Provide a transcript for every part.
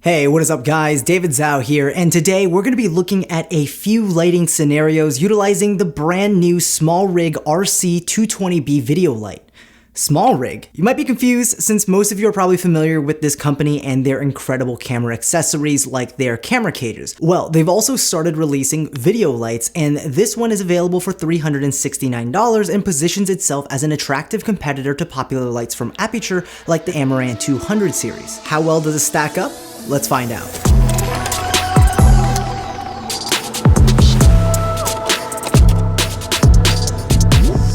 Hey, what is up guys? David Zhao here, and today we're going to be looking at a few lighting scenarios utilizing the brand new SmallRig RC220B video light. SmallRig. You might be confused since most of you are probably familiar with this company and their incredible camera accessories like their camera cages. Well, they've also started releasing video lights, and this one is available for $369 and positions itself as an attractive competitor to popular lights from Aputure like the Amaran 200 series. How well does it stack up? Let's find out.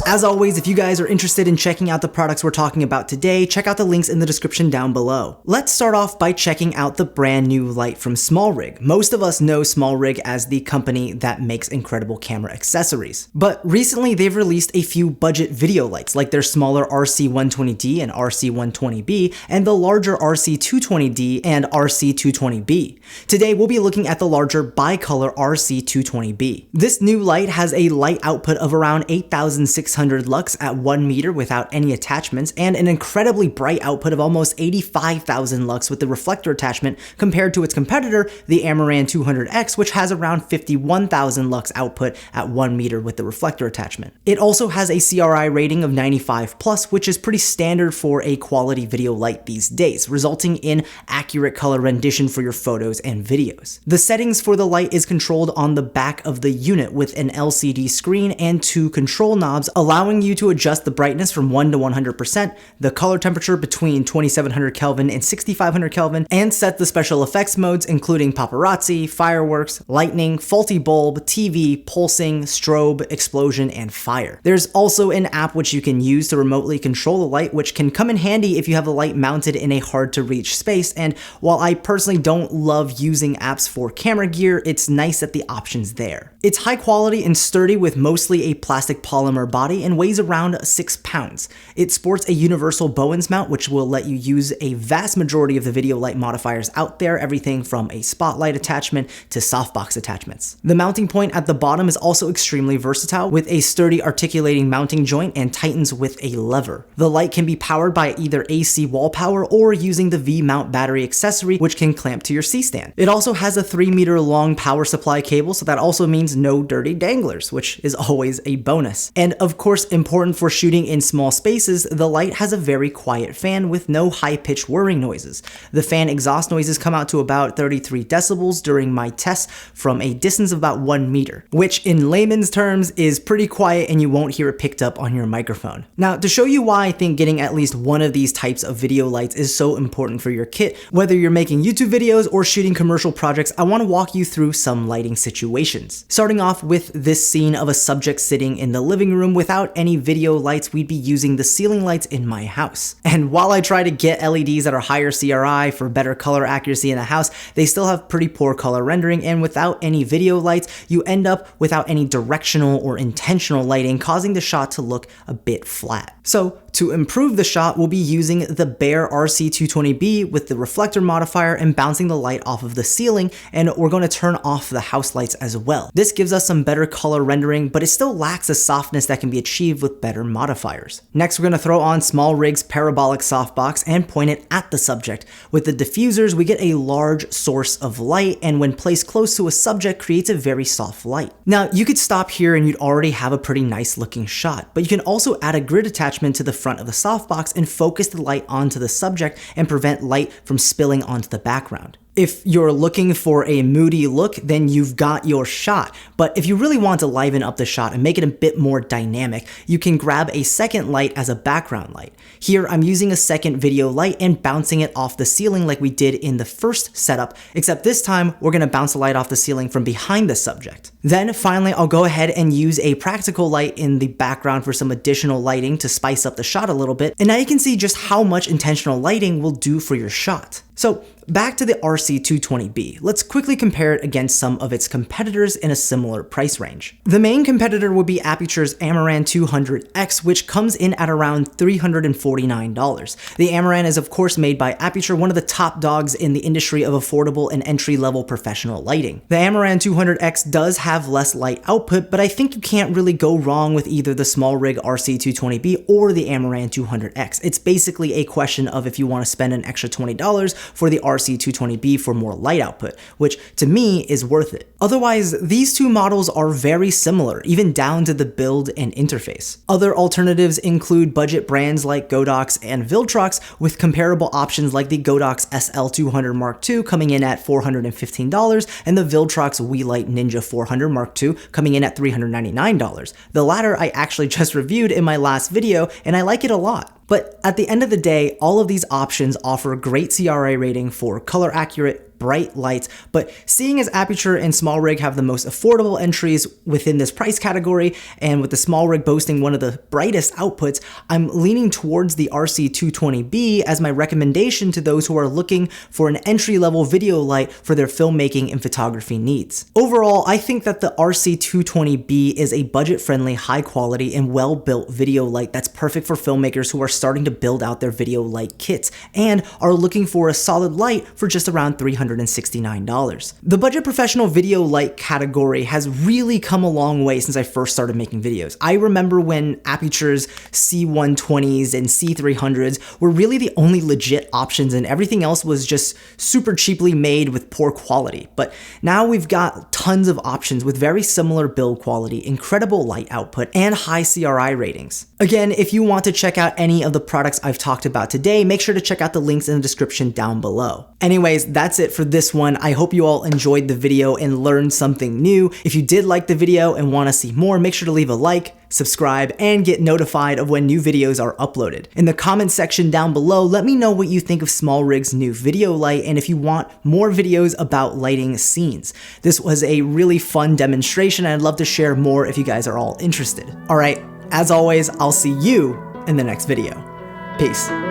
As always, if you guys are interested in checking out the products we're talking about today, check out the links in the description down below. Let's start off by checking out the brand new light from SmallRig. Most of us know SmallRig as the company that makes incredible camera accessories. But recently they've released a few budget video lights like their smaller RC120D and RC120B and the larger RC220D and RC220B. Today we'll be looking at the larger bicolor RC220B. This new light has a light output of around 8,600 lux at 1 meter without any attachments, and an incredibly bright output of almost 85,000 lux with the reflector attachment compared to its competitor, the Amaran 200X, which has around 51,000 lux output at 1 meter with the reflector attachment. It also has a CRI rating of 95+, which is pretty standard for a quality video light these days, resulting in accurate color rendition for your photos and videos. The settings for the light is controlled on the back of the unit with an LCD screen and 2 control knobs, allowing you to adjust the brightness from 1 to 100%, the color temperature between 2700 Kelvin and 6500 Kelvin, and set the special effects modes including paparazzi, fireworks, lightning, faulty bulb, TV, pulsing, strobe, explosion, and fire. There's also an app which you can use to remotely control the light, which can come in handy if you have the light mounted in a hard to reach space, and while I personally don't love using apps for camera gear, it's nice that the option's there. It's high quality and sturdy with mostly a plastic polymer body and weighs around 6 pounds. It sports a universal Bowens mount, which will let you use a vast majority of the video light modifiers out there, everything from a spotlight attachment to softbox attachments. The mounting point at the bottom is also extremely versatile with a sturdy articulating mounting joint and tightens with a lever. The light can be powered by either AC wall power or using the V-mount battery accessory, which can clamp to your C-stand. It also has a 3-meter long power supply cable, so that also means no dirty danglers, which is always a bonus. And of course, important for shooting in small spaces, the light has a very quiet fan with no high-pitched whirring noises. The fan exhaust noises come out to about 33 decibels during my tests from a distance of about 1 meter, which in layman's terms is pretty quiet and you won't hear it picked up on your microphone. Now, to show you why I think getting at least one of these types of video lights is so important for your kit, whether you're making YouTube videos or shooting commercial projects, I want to walk you through some lighting situations. Starting off with this scene of a subject sitting in the living room without any video lights, we'd be using the ceiling lights in my house. And while I try to get LEDs that are higher CRI for better color accuracy in the house, they still have pretty poor color rendering, and without any video lights, you end up without any directional or intentional lighting, causing the shot to look a bit flat. So to improve the shot, we'll be using the bare RC220B with the reflector modifier and bouncing the light off of the ceiling, and we're going to turn off the house lights as well. This gives us some better color rendering, but it still lacks the softness that can be achieved with better modifiers. Next, we're going to throw on SmallRig's parabolic softbox and point it at the subject. With the diffusers, we get a large source of light, and when placed close to a subject, creates a very soft light. Now, you could stop here and you'd already have a pretty nice looking shot, but you can also add a grid attachment to the front of the softbox and focus the light onto the subject and prevent light from spilling onto the background. If you're looking for a moody look, then you've got your shot. But if you really want to liven up the shot and make it a bit more dynamic, you can grab a second light as a background light. Here, I'm using a second video light and bouncing it off the ceiling like we did in the first setup, except this time we're gonna bounce the light off the ceiling from behind the subject. Then finally, I'll go ahead and use a practical light in the background for some additional lighting to spice up the shot a little bit. And now you can see just how much intentional lighting will do for your shot. So back to the RC220B. Let's quickly compare it against some of its competitors in a similar price range. The main competitor would be Aputure's Amaran 200X, which comes in at around $349. The Amaran is of course made by Aputure, one of the top dogs in the industry of affordable and entry-level professional lighting. The Amaran 200X does have less light output, but I think you can't really go wrong with either the SmallRig RC220B or the Amaran 200X. It's basically a question of if you want to spend an extra $20 for the RC RC220B for more light output, which to me is worth it. Otherwise, these two models are very similar, even down to the build and interface. Other alternatives include budget brands like Godox and Viltrox, with comparable options like the Godox SL200 Mark II coming in at $415 and the Viltrox WeLight Ninja 400 Mark II coming in at $399. The latter I actually just reviewed in my last video, and I like it a lot. But at the end of the day, all of these options offer great CRI rating for color accurate, bright lights, but seeing as Aputure and SmallRig have the most affordable entries within this price category, and with the SmallRig boasting one of the brightest outputs, I'm leaning towards the RC220B as my recommendation to those who are looking for an entry-level video light for their filmmaking and photography needs. Overall, I think that the RC220B is a budget-friendly, high-quality, and well-built video light that's perfect for filmmakers who are starting to build out their video light kits and are looking for a solid light for just around $369. The budget professional video light category has really come a long way since I first started making videos. I remember when Aputure's C120s and C300s were really the only legit options, and everything else was just super cheaply made with poor quality. But now we've got tons of options with very similar build quality, incredible light output, and high CRI ratings. Again, if you want to check out any of the products I've talked about today, make sure to check out the links in the description down below. Anyways, that's it for this one. I hope you all enjoyed the video and learned something new. If you did like the video and want to see more, make sure to leave a like, subscribe, and get notified of when new videos are uploaded. In the comment section down below, let me know what you think of SmallRig's new video light and if you want more videos about lighting scenes. This was a really fun demonstration and I'd love to share more if you guys are all interested. Alright, as always, I'll see you in the next video. Peace.